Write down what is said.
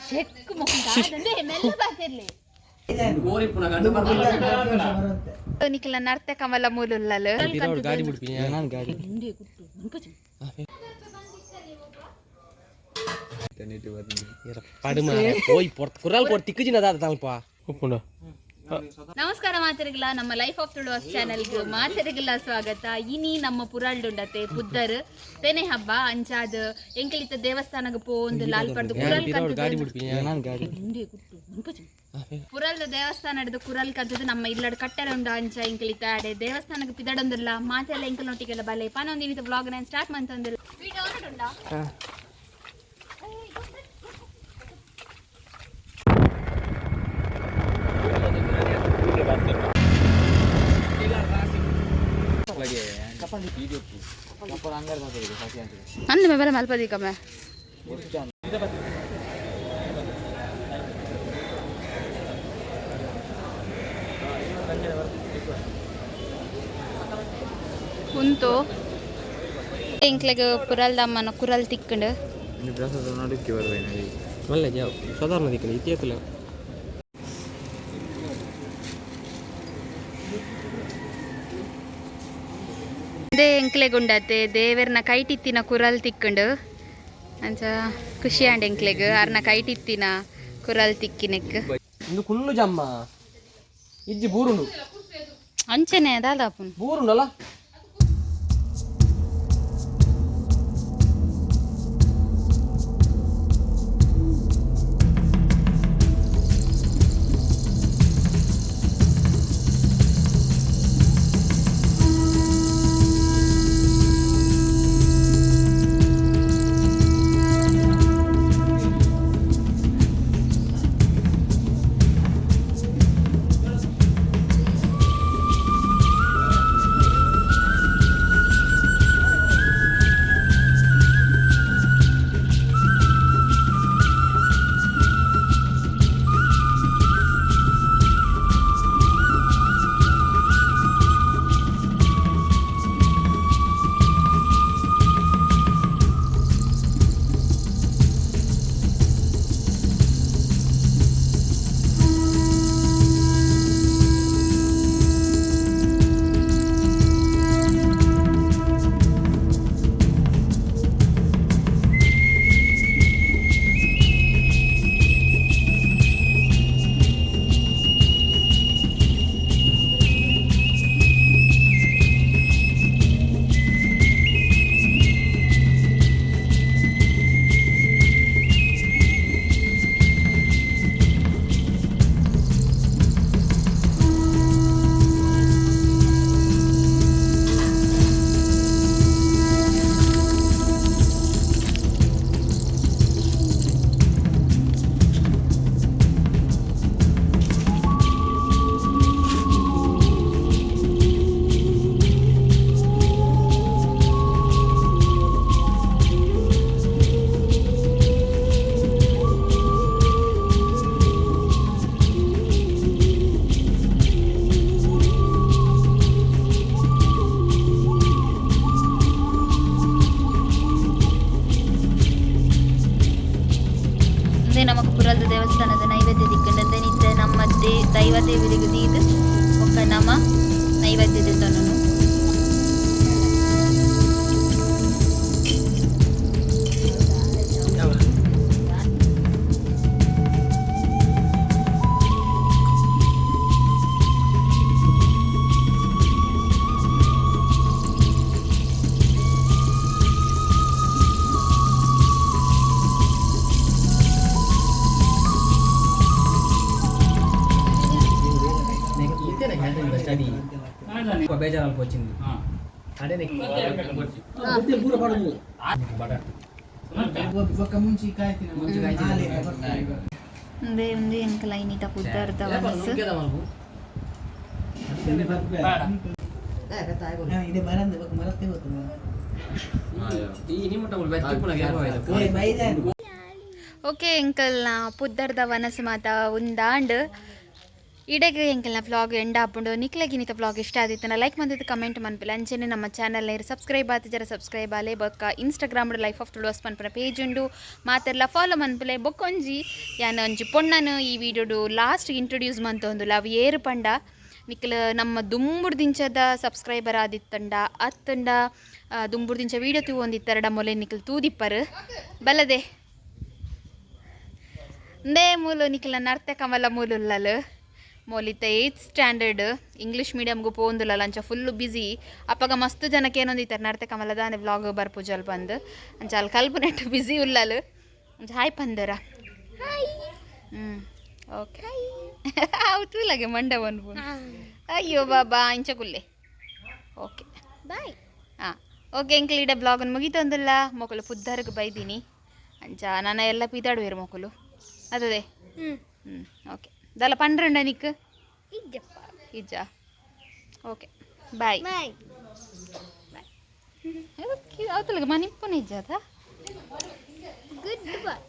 Check ಮುಖಂಡ ಮೆಲ್ಲ ಬರ್ತಿರ್ಲಿ ನಿಖಿಲ ನರ್ತ ಕಮಲ ಮೂಲುಲ್ಲಲು ಗಾಡಿ ಬಿಡ್ತೀನಿ ನಾನು ಗಾಡಿ போய் குரல் போட்டு திக்குச்சினதா தான்ப்பா உப்புண்டு ನಮಸ್ಕಾರ ಮಾತರಿಗಿಲ್ಲ ನಮ್ಮ ಲೈಫ್ ಆಫ್ ತುಳುವಾಸ್ ಚಾನೆಲ್ಗೆ ಮಾತರಿಗಿಲ್ಲ ಸ್ವಾಗತ. ಇನಿ ನಮ್ಮ ಪುರಾಳ್ಡುಂಡತೆ ಪುದ್ದರ್ ತೆನೆ ಹಬ್ಬ ಅಂಚಾದ ಎಂಕಲಿತ ದೇವಸ್ಥಾನಕ್ಕೆ ಪೋಂದು ಲಾಲ್ಪರ್ದು ಪುರಲ್ದ ದೇವಸ್ಥಾನ ಹಿಡಿದು ಕುರಲ್ ಕದ್ದು ನಮ್ಮ ಇಲ್ಲಡ್ ಕಟ್ಟರ ಉಂಡ ಅಂಚ ಎಂಕಲಿತ ಆಡೆ ದೇವಸ್ಥಾನಕ್ಕೆ ಪಿದಡೊಂದಿಲ್ಲ ಮಾತೆಲ್ಲ ಎಂಕಲ್ನೊಟ್ಟಿಗೆಲ್ಲ ಬಲೆ ಪಾನೊಂದಿನಿತ ಬ್ಲಾಗ್ ನಾನು ಸ್ಟಾರ್ಟ್ ಮಾಡ್ತಂದಿಲ್ಲ ವಿಡಿಯೋ ಉಂಡ ಅಂದ ಮೇಲೆ ಮಲ್ಪದಿ ಕಮ್ಮೆ ಕುಂತು ಇಂಕ್ಲೆಗ್ ಪುರಲ್ದಮ್ಮನ ಕುರಲ್ ತಿಕ್ಕಂಡು ಒಳ್ಳೆ ಸಾಧಾರಣ ದಿಕ್ಕಲ್ಲ ಇತಿಹಾಸಲ್ಲ ಎಂಕ್ಲೆಗ್ ಉಂಡತೆ ದೇವರ್ನ ಕೈಟಿತ್ತಿನ ಕುರಲ್ ತಿಕ್ಕಂಡು ಅಂಚ ಖುಷಿ ಆಂಡ್ ಎಂಕ್ಲೆಗ್ ಅರ್ನ ಕೈಟಿತ್ತಿನ ಕುರಲ್ ತಿಕ್ಕಿನೆಕ್ ಇಂದು ಕುಲ್ಲು ಜಮ್ಮ ಇಜ್ಜಿ ಬೂರುಂಡು ಅಂಚನೆ ದಾದಾಪುನ್ ಬೂರುಂಡಲ್ಲ ನಮಕ್ ಪುರಲ್ದ ದೇವಸ್ಥಾನದ ನೈವೇದ್ಯ ದಿಕ್ಕಂಡಂತೆ ನಿತ್ಯ ನಮ್ಮ ದೈವ ದೇವರಿಗೆ ದೀದು ಒಕ್ಕ ನಮ ನೈವೇದ್ಯದ ತನನು ಬೇಜಾರಲ್ಲಿ వచ్చింది అదే ఉంది ఉంది ఇంకా లైనిత కుదరత వనస్ ఓకే ఇంకల్ పుద్దర్ద వనస్ మాత ఉందాండ్ ಇಡೆಗೆ ಎಂಕಲ್ನ ವ್ಲಾಗ್ ಎಂಡ್ ಆಪುಂಡು ನಿಕ್ಲೆಗಿನಿತ ವ್ಲಾಗ್ ಇಷ್ಟ ಆದಿತ್ತನ ಲೈಕ್ ಮಂದಿದ್ದು ಕಮೆಂಟ್ ಮನ್ಪಿಲ್ಲ ಅಂಚೆನೆ ನಮ್ಮ ಚಾನಲ್ ಸಬ್ಸ್ಕ್ರೈಬ್ ಆತಿಜರ ಸಬ್ಸ್ಕ್ರೈಬ್ ಆಲೆ ಬೊಕ್ಕ ಇನ್ಸ್ಟಾಗ್ರಾಮ್ ಲೈಫ್ ಆಫ್ ತುಳುವಸ್ ಪನ್ಪನ ಪೇಜ್ ಉಂಡು ಮಾತೆಲ್ಲ ಫಾಲೋ ಮನ್ಪಲೆ ಬೊಕ್ಕೊಂಜಿ ಯಾನ್ ಒಂಜಿ ಪೊಣ್ಣನು ಈ ವಿಡಿಯೋಡು ಲಾಸ್ಟ್ ಇಂಟ್ರೊಡ್ಯೂಸ್ ಮಂತೊಂದುಲ್ಲ ಅವು ಏರು ಪಂಡ ನಿಕ್ಲು ನಮ್ಮ ದುಂಬುಡು ದಿಂಚದ ಸಬ್ಸ್ಕ್ರೈಬರ್ ಆದಿತ್ತಂಡ ಅತ್ತಂಡ ದುಂಬುಡು ದಿಂಚ ವೀಡಿಯೋ ತೂವೊಂದಿತ್ತರಡ ಮೊಲೆ ನಿಕ್ಲು ತೂದಿಪ್ಪರು ಬಲ್ಲದೆ ನೇ ಮೂಲು ನಿಕ್ಲ ನರ್ತೆ ಕಮಲ ಮೂಲುಲ್ಲಲು ಮೋಲಿತ 8th ಸ್ಟ್ಯಾಂಡರ್ಡ್ ಇಂಗ್ಲೀಷ್ ಮೀಡಿಯಮ್ಗೂ ಪೋಂದುಲ್ಲ ಅಂಚ ಫುಲ್ಲು ಬ್ಯುಸಿ ಅಪ್ಪಗ ಮಸ್ತ್ ಜನಕ್ಕೆ ಏನೊಂದಿತ್ತಾರೆ ನರ್ತೆ ಕಮಲದಾನೆ ವ್ಲಾಗ್ ಬರ್ಪುಜಲ್ ಬಂದು ಅಂಚ ಅಲ್ಲಿ ಕಲ್ಪನೆಟ್ಟು ಬ್ಯುಸಿ ಉಲ್ಲಲು ಅಂಚ ಹಾಯ್ ಪಂದರ ಓಕೆ ಅವತ್ತು ಇಲ್ಲಗೆ ಮಂಡ ಬಂದು ಅಯ್ಯೋ ಬಾಬಾ ಇಂಚ ಕುಲ್ಲೆ ಓಕೆ ಬಾಯ್ ಹಾಂ ಓಕೆ ಎಂಕ್ಲೀಡ ಬ್ಲಾಗನ್ನು ಮುಗಿತೊಂದಿಲ್ಲ ಮೊಕಲು ಪುದ್ದರ್ಗೆ ಬೈದೀನಿ ಅಂಚ ನನ್ನ ಎಲ್ಲ ಪಿದಾಡುವೇರು ಮೊಕಲು ಅದೇ ಓಕೆ ದಲ್ಲ ಪಂಡ್ರಂಡ ನಿಕ್ ಇಜ್ಜ ಓಕೆ ಬಾಯ್ ಬಾಯ್ ಅವತ್ತಲ್ಲ ಮನಿಪ್ಪನ ಇಜ್ಜದ ಗುಡ್ ಬಾಯ್